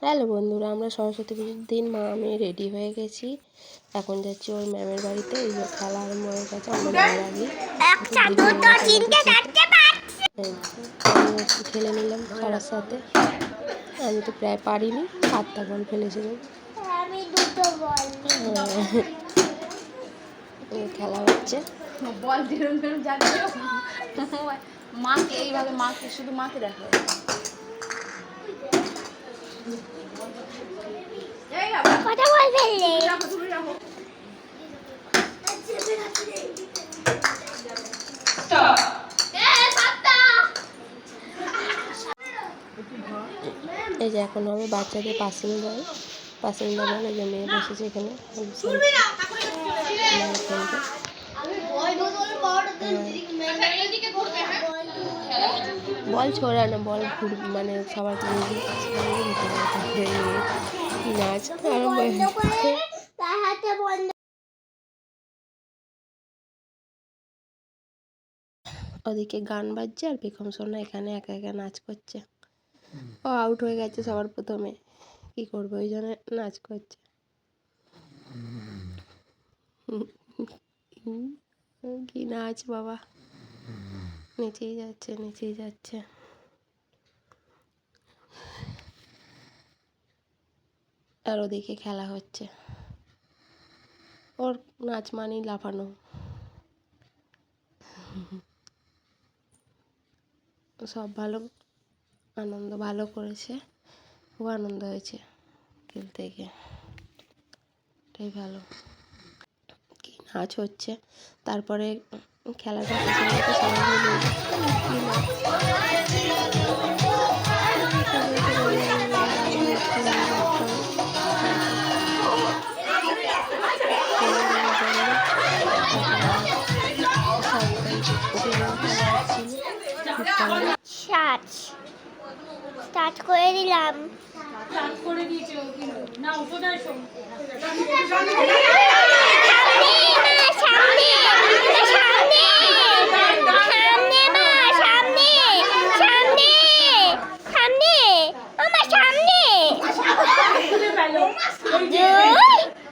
Hello বন্ধুরা, আমরা সরস্বতী পুজোর দিন মা আমি রেডি হয়ে গেছি। এখন যাচ্ছি ওর ম্যামের বাড়িতে। এই যে খেলা আরম্ভ হয়ে গেছে। আমরা যাওয়ার আগে আমি একটু খেলে নিলাম সবার সাথে। আমি তো প্রায় পারিনি, 7টা বল ফেলেছিলাম। খেলা হচ্ছে, বল যাচ্ছে মাকে এইভাবে, মাকে শুধু মাকে দেখো। কথা বল ফেললে এই যে এখন হবে বাচ্চাদের পাসিং বল। এই যে মেয়ে বসেছে এখানে বল ছোড়া না, বল মানে সবার নাচ আরম্ভ হয়ে ওদিকে গান বাজছে আর পেখম সোনা এখানে একা একা নাচ করছে। ও আউট হয়ে গেছে সবার প্রথমে, কি করবো, ওই জন্য নাচ করছে। কি নাচ বাবা, নিচেই যাচ্ছে। আর ওদিকে খেলা হচ্ছে। ওর নাচ মানেই লাফানো। সব ভালো করেছে, খুব আনন্দ হয়েছে খেলতে গিয়ে, এটাই ভালো। কি নাচ হচ্ছে, তারপরে খেলাটা শেষে গেছে সবাই স্টার্ট করে দিলাম।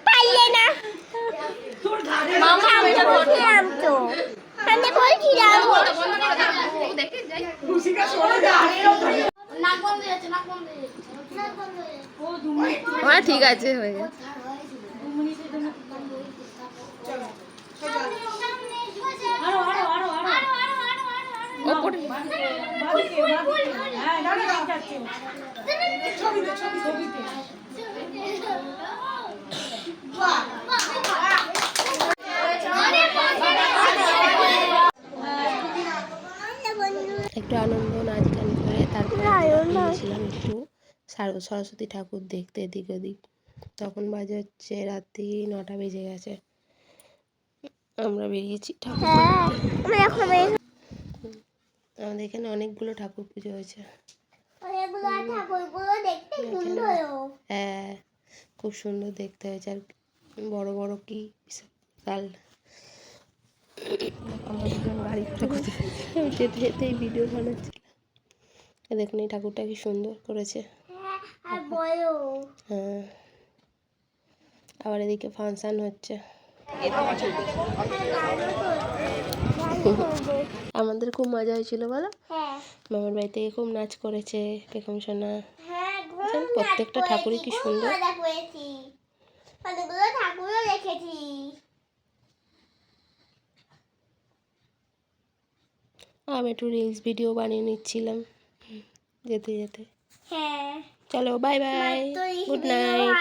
পারলে না, বলছিলাম তো, আমি বলছিলাম। ঠিক আছে, হয়ে গেছে। একটু আনন্দ নাচ গান করে তারপরে গিয়েছিলাম একটু সরস্বতী ঠাকুর দেখতে এদিক ওদিক। তখন বাজে হচ্ছে রাত্রি 9টা বেজে গেছে। আমরা বেরিয়েছি ঠাকুর দেখতে। আমাদের এখানে অনেকগুলো ঠাকুর পুজো হয়েছে। হ্যাঁ, খুব সুন্দর দেখতে হয়েছে। আর বড় বড় কি বিশাল। আমরা দুজন গাড়ি করে যেতে যেতে এই ভিডিও বানাচ্ছিলাম। দেখুন এই ঠাকুরটা কি সুন্দর করেছে। হ্যাঁ, আবার এদিকে ফাংশন হচ্ছে। আমাদের খুব মজা হয়েছিল বলো। মামার বাড়ি থেকে খুব নাচ করেছে পেখম সোনা। প্রত্যেকটা ঠাকুরই কি সুন্দর। আমি একটু রিলস ভিডিও বানিয়ে নিচ্ছিলাম যেতে যেতে। চলো বাই বাই, গুড নাইট।